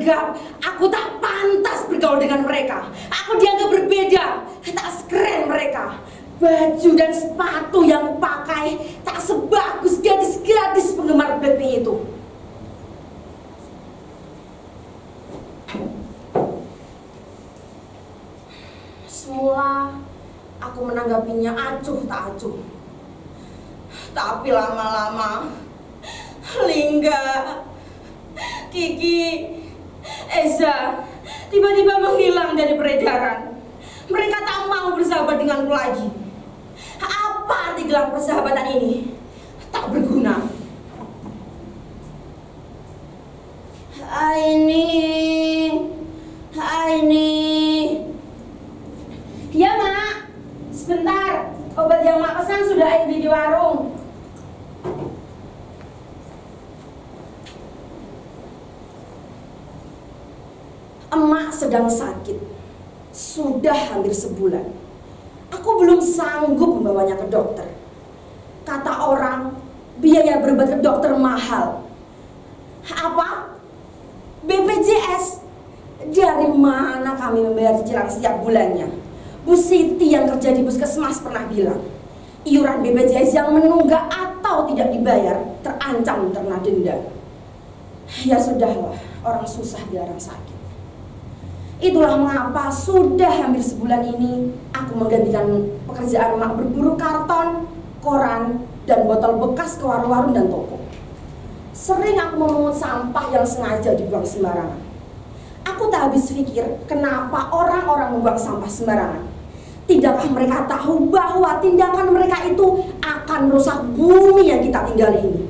dianggap aku tak pantas bergaul dengan mereka. Aku dianggap berbeda, tak sekeren mereka. Baju dan sepatu yang kupakai tak sebagus gadis-gadis penggemar Blackpink itu. Semula aku menanggapinya acuh tak acuh. Tapi lama-lama Lingga, Kiki, Eza tiba-tiba menghilang dari peredaran. Mereka tak mau bersahabat denganku lagi. Apa arti gelang persahabatan ini? Tak berguna. Aini. Ya, Mak. Sebentar. Obat yang Mak pesan sudah ada di warung. Emak sedang sakit. Sudah hampir sebulan. Aku belum sanggup membawanya ke dokter. Kata orang, biaya berobat ke dokter mahal. Apa? BPJS? Dari mana kami membayar cicilan setiap bulannya? Bu Siti yang kerja di puskesmas pernah bilang, iuran BPJS yang menunggak atau tidak dibayar terancam terkena denda. Ya sudahlah, orang susah dilarang sakit. Itulah mengapa sudah hampir sebulan ini aku menggantikan pekerjaan emak berburu karton, koran, dan botol bekas ke warung-warung dan toko. Sering aku memungut sampah yang sengaja dibuang sembarangan. Aku tak habis pikir kenapa orang-orang membuang sampah sembarangan. Tidakkah mereka tahu bahwa tindakan mereka itu akan merusak bumi yang kita tinggali ini?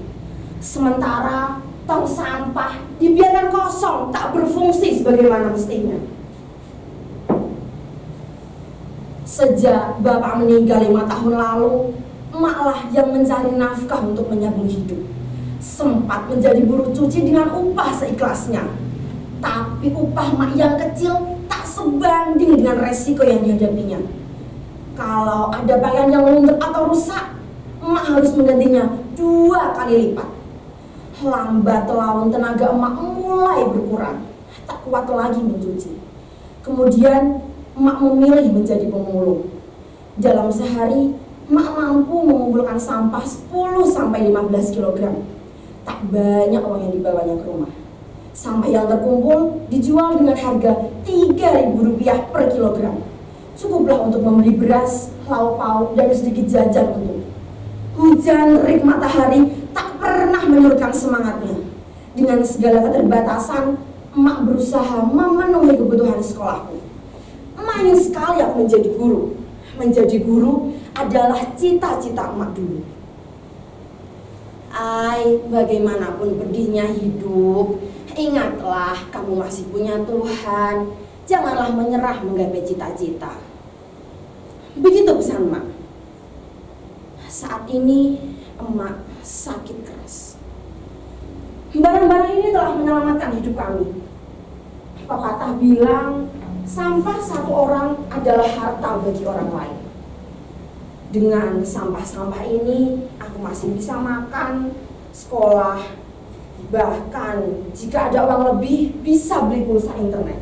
Sementara tong sampah dibiarkan kosong, tak berfungsi sebagaimana mestinya. Sejak bapak meninggal 5 tahun lalu, emaklah yang mencari nafkah untuk menyambung hidup. Sempat menjadi buruh cuci dengan upah seikhlasnya. Tapi upah mak yang kecil tak sebanding dengan resiko yang dihadapinya. Kalau ada pakaian yang luntur atau rusak, emak harus menggantinya 2 kali lipat. Lambat laun tenaga emak mulai berkurang, tak kuat lagi mencuci. Kemudian emak memilih menjadi pemulung. Dalam sehari, emak mampu mengumpulkan sampah 10-15 kg. Tak banyak uang yang dibawanya ke rumah. Sampah yang terkumpul dijual dengan harga Rp3.000 per kilogram. Cukuplah untuk membeli beras, lauk pauk, dan sedikit jajan untuk. Hujan, terik, matahari tak pernah menyurutkan semangatnya. Dengan segala keterbatasan, emak berusaha memenuhi kebutuhan sekolahku. Emak ingin sekali aku menjadi guru. Menjadi guru adalah cita-cita emak dulu. Bagaimanapun pedihnya hidup, ingatlah kamu masih punya Tuhan. Janganlah menyerah menggapai cita-cita. Begitu pesan emak. Saat ini emak sakit keras. Barang-barang ini telah menyelamatkan hidup kami. Pepatah bilang, sampah satu orang adalah harta bagi orang lain. Dengan sampah-sampah ini, aku masih bisa makan, sekolah, bahkan jika ada uang lebih, bisa beli pulsa internet.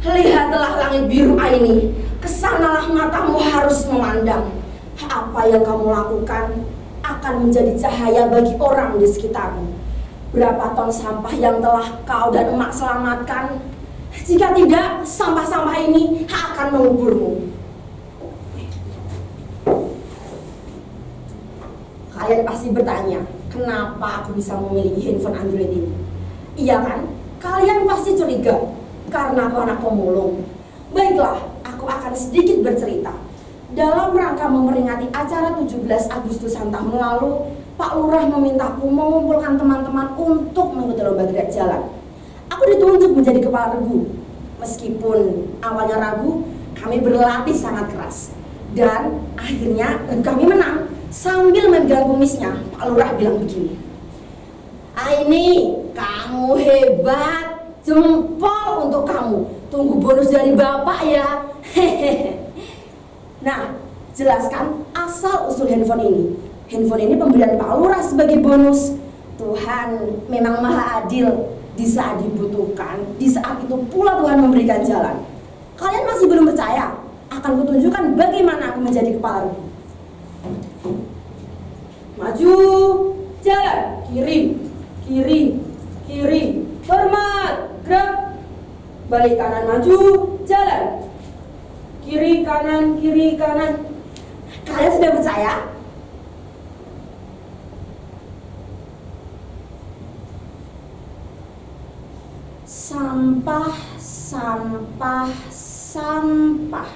Lihatlah langit biru ini, kesanalah matamu harus memandang. Apa yang kamu lakukan akan menjadi cahaya bagi orang di sekitarmu. Berapa ton sampah yang telah kau dan emak selamatkan? Jika tidak, sampah-sampah ini akan menguburmu. Kalian pasti bertanya, kenapa aku bisa memiliki handphone Android ini? Iya kan? Kalian pasti curiga, karena aku anak pemulung. Baiklah, aku akan sedikit bercerita. Dalam rangka memperingati acara 17 Agustusan tahun lalu, Pak Lurah memintaku mengumpulkan teman-teman untuk mengikuti lomba gerak jalan. Aku ditunjuk menjadi kepala regu. Meskipun awalnya ragu, kami berlatih sangat keras. Dan akhirnya kami menang. Sambil memegang kumisnya, Pak Lurah bilang begini, Aini, kamu hebat, jempol untuk kamu. Tunggu bonus dari Bapak ya. Hehehe. Nah, jelaskan asal-usul handphone ini. Handphone ini pemberian Pak Lurah sebagai bonus. Tuhan memang maha adil. Di saat dibutuhkan, di saat itu pula Tuhan memberikan jalan. Kalian masih belum percaya? Akan kutunjukkan bagaimana aku menjadi kepala regu. Maju, jalan, kiri, kiri, kiri, hormat, gerak. Balik kanan, maju, jalan. Kiri, kanan, kiri, kanan. Kalian sudah percaya? Sampah, sampah, sampah.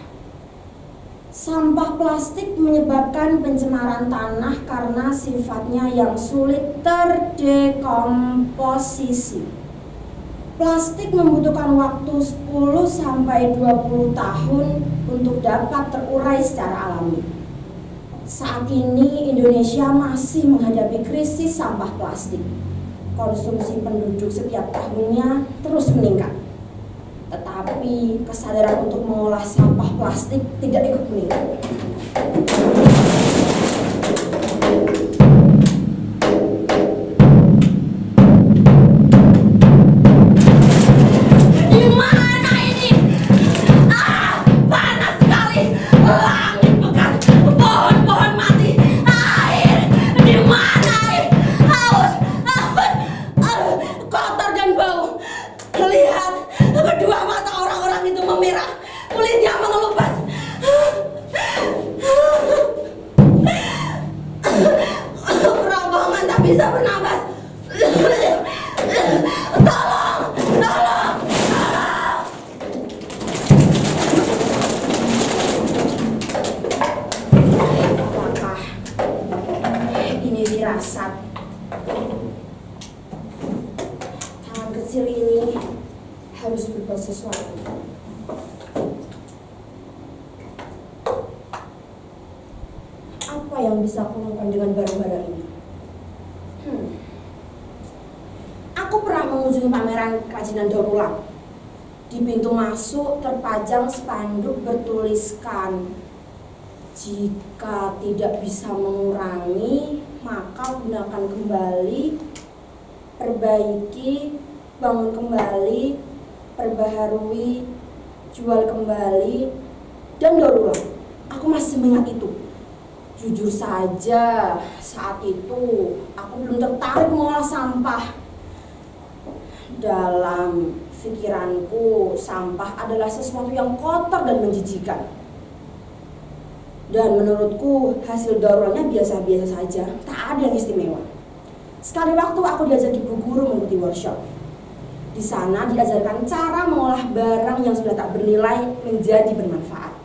Sampah plastik menyebabkan pencemaran tanah karena sifatnya yang sulit terdekomposisi. Plastik membutuhkan waktu 10-20 tahun untuk dapat terurai secara alami. Saat ini Indonesia masih menghadapi krisis sampah plastik. Konsumsi penduduk setiap tahunnya terus meningkat. Tetapi kesadaran untuk mengolah sampah plastik tidak ikut meningkat. Di mana ini? Panas sekali. Langit pekat, pohon-pohon mati. Air, di mana air? Haus, kotor dan bau. Lihat, kedua mata orang-orang itu memerah, kulitnya mengelupas. Rombongan tak bisa bernapas. Tolong, tolong, tolong. Apakah ini firasat? Tangan kecil ini harus berbuat sesuatu. Apa yang bisa aku lakukan dengan barang-barang ini? Aku pernah mengunjungi pameran kerajinan daur ulang. Di pintu masuk terpajang spanduk bertuliskan, jika tidak bisa mengurangi, maka gunakan kembali, perbaiki, bangun kembali, perbaharui, jual kembali, dan daur ulang. Aku masih mengingat itu. Jujur saja, saat itu aku belum tertarik mengolah sampah. Dalam pikiranku, sampah adalah sesuatu yang kotor dan menjijikan. Dan menurutku, hasil daur ulangnya biasa-biasa saja, tak ada yang istimewa. Sekali waktu aku diajak ibu guru mengikuti workshop. Di sana diajarkan cara mengolah barang yang sudah tak bernilai menjadi bermanfaat.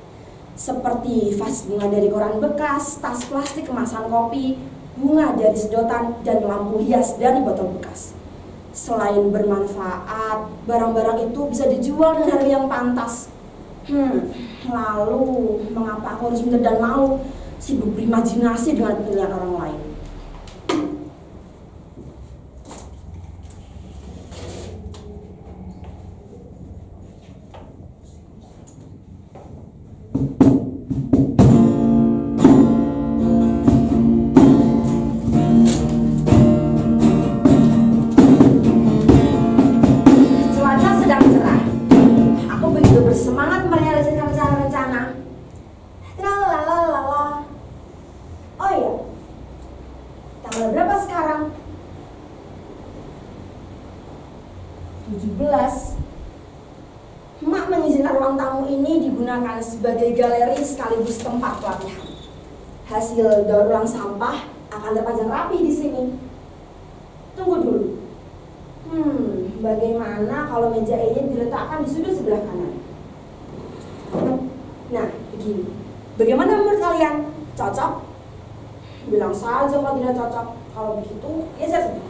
Seperti vas bunga dari koran bekas, tas plastik kemasan kopi, bunga dari sedotan, dan lampu hias dari botol bekas. Selain bermanfaat, barang-barang itu bisa dijual dengan harga yang pantas. Lalu mengapa aku harus minder dan malu, sibuk berimajinasi dengan penilaian orang lain? Semangat merealisasikan rencana-rencana. Tralalala. Oh iya, tanggal berapa sekarang? 17. Mak mengizinkan ruang tamu ini digunakan sebagai galeri sekaligus tempat pelatihan. Hasil daur ulang sampah akan terpajang rapi di sini. Tunggu dulu. Bagaimana kalau meja ini diletakkan di sudut sebelah kanan? Nah, begini. Bagaimana menurut kalian? Cocok? Bilang saja kalau tidak cocok. Kalau begitu, ya saya sedih.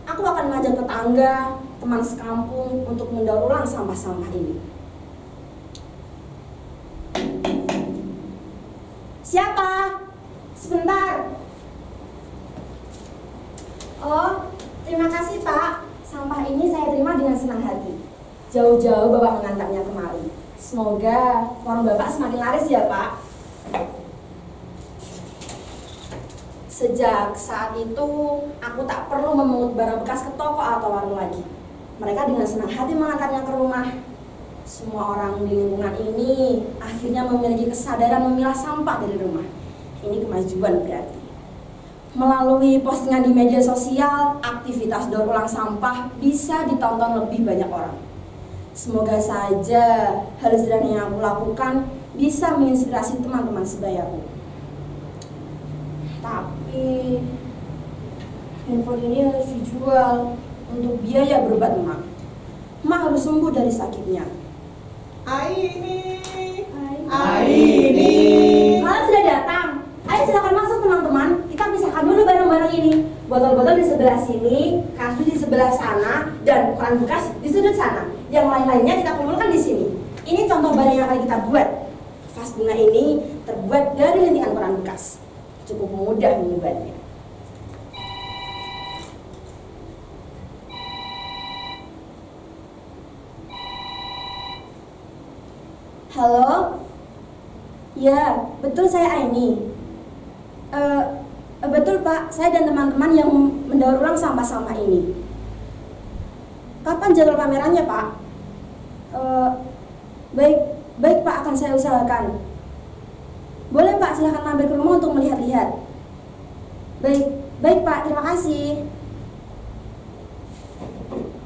Aku akan mengajak tetangga, teman sekampung untuk mendaur ulang sampah-sampah ini. Siapa? Sebentar. Oh, terima kasih Pak. Sampah ini saya terima dengan senang hati. Jauh-jauh Bapak mengantarnya kemari. Semoga warung Bapak semakin laris ya Pak. Sejak saat itu, aku tak perlu memungut barang bekas ke toko atau warung lagi. Mereka dengan senang hati mengantarnya ke rumah. Semua orang di lingkungan ini akhirnya memiliki kesadaran memilah sampah dari rumah. Ini kemajuan berarti. Melalui postingan di media sosial, aktivitas daur ulang sampah bisa ditonton lebih banyak orang. Semoga saja hal sederhana yang aku lakukan bisa menginspirasi teman-teman sebayaku. Tapi handphone ini harus dijual untuk biaya berobat emak. Emak harus sembuh dari sakitnya. Aini. Kalian sudah datang. Ayo silakan masuk teman-teman. Kita pisahkan dulu barang-barang ini. Botol-botol di sebelah sini, kardus di sebelah sana, dan koran bekas di sudut sana. Yang lain-lainnya kita kumpulkan di sini. Ini contoh barang yang akan kita buat. Vas bunga ini terbuat dari lintingan koran bekas. Cukup mudah membuatnya. Halo? Ya, betul saya Aini. Betul Pak, saya dan teman-teman yang mendaur ulang sampah-sampah ini. Kapan jadwal pamerannya Pak? Baik Pak, akan saya usahakan. Boleh Pak, silahkan mampir ke rumah untuk melihat-lihat. Baik Pak, terima kasih.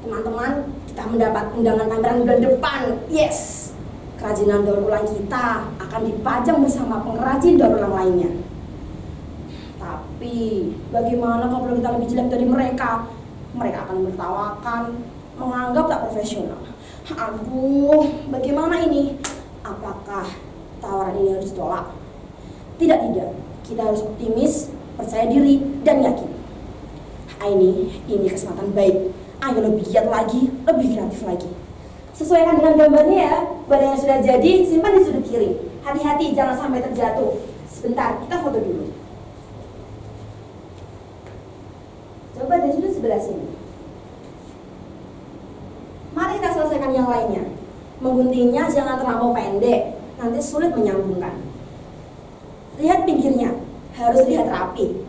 Teman-teman, kita mendapat undangan pameran bulan depan. Yes! Kerajinan daur ulang kita akan dipajang bersama pengrajin daur ulang lainnya. Tapi, bagaimana kalau kita lebih jelek dari mereka? Mereka akan menertawakan, menganggap tak profesional. Aduh, bagaimana ini? Apakah tawaran ini harus ditolak? Tidak, kita harus optimis, percaya diri, dan yakin. Ini kesempatan baik. Ayo lebih giat lagi, lebih kreatif lagi. Sesuaikan dengan gambarnya ya. Barang yang sudah jadi, simpan di sudut kiri. Hati-hati, jangan sampai terjatuh. Sebentar, kita foto dulu. Coba dari sudut sebelah sini. Mari kita selesaikan yang lainnya. Mengguntingnya jangan terlalu pendek, nanti sulit menyambungkan. Lihat pinggirnya, harus lihat rapi.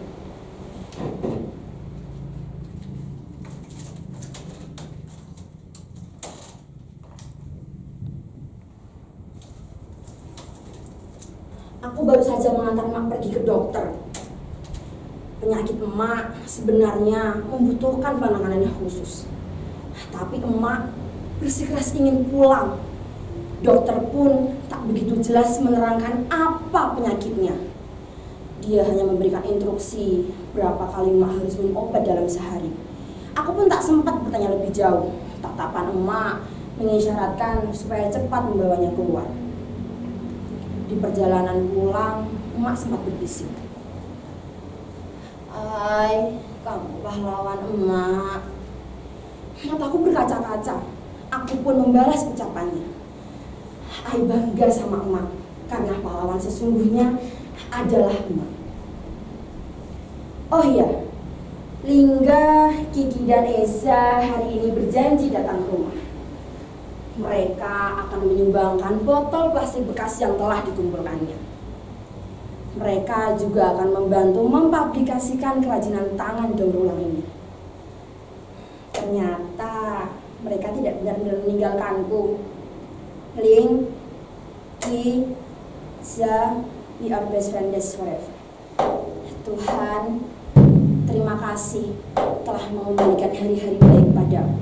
Aku baru saja mengantar emak pergi ke dokter. Penyakit emak sebenarnya membutuhkan penanganan yang khusus. Tapi emak bersikeras ingin pulang. Dokter pun tak begitu jelas menerangkan apa penyakitnya. Dia hanya memberikan instruksi berapa kali emak harus minum obat dalam sehari. Aku pun tak sempat bertanya lebih jauh. Tatapan emak mengisyaratkan supaya cepat membawanya keluar. Di perjalanan pulang, emak sempat berbisik. "Ai, kamu pahlawan emak." Mataku berkaca-kaca. Aku pun membalas ucapannya. Ai bangga sama emak, karena pahlawan sesungguhnya adalah emak. Oh iya, Lingga, Kiki, dan Esa hari ini berjanji datang ke rumah. Mereka akan menyumbangkan botol plastik bekas yang telah dikumpulkannya. Mereka juga akan membantu mempublikasikan kerajinan tangan daur ulang ini. Ternyata mereka tidak benar-benar meninggalkanku. Ling, Ki, Za, we are best friends forever. Tuhan, terima kasih telah mengembalikan hari-hari baik padaku.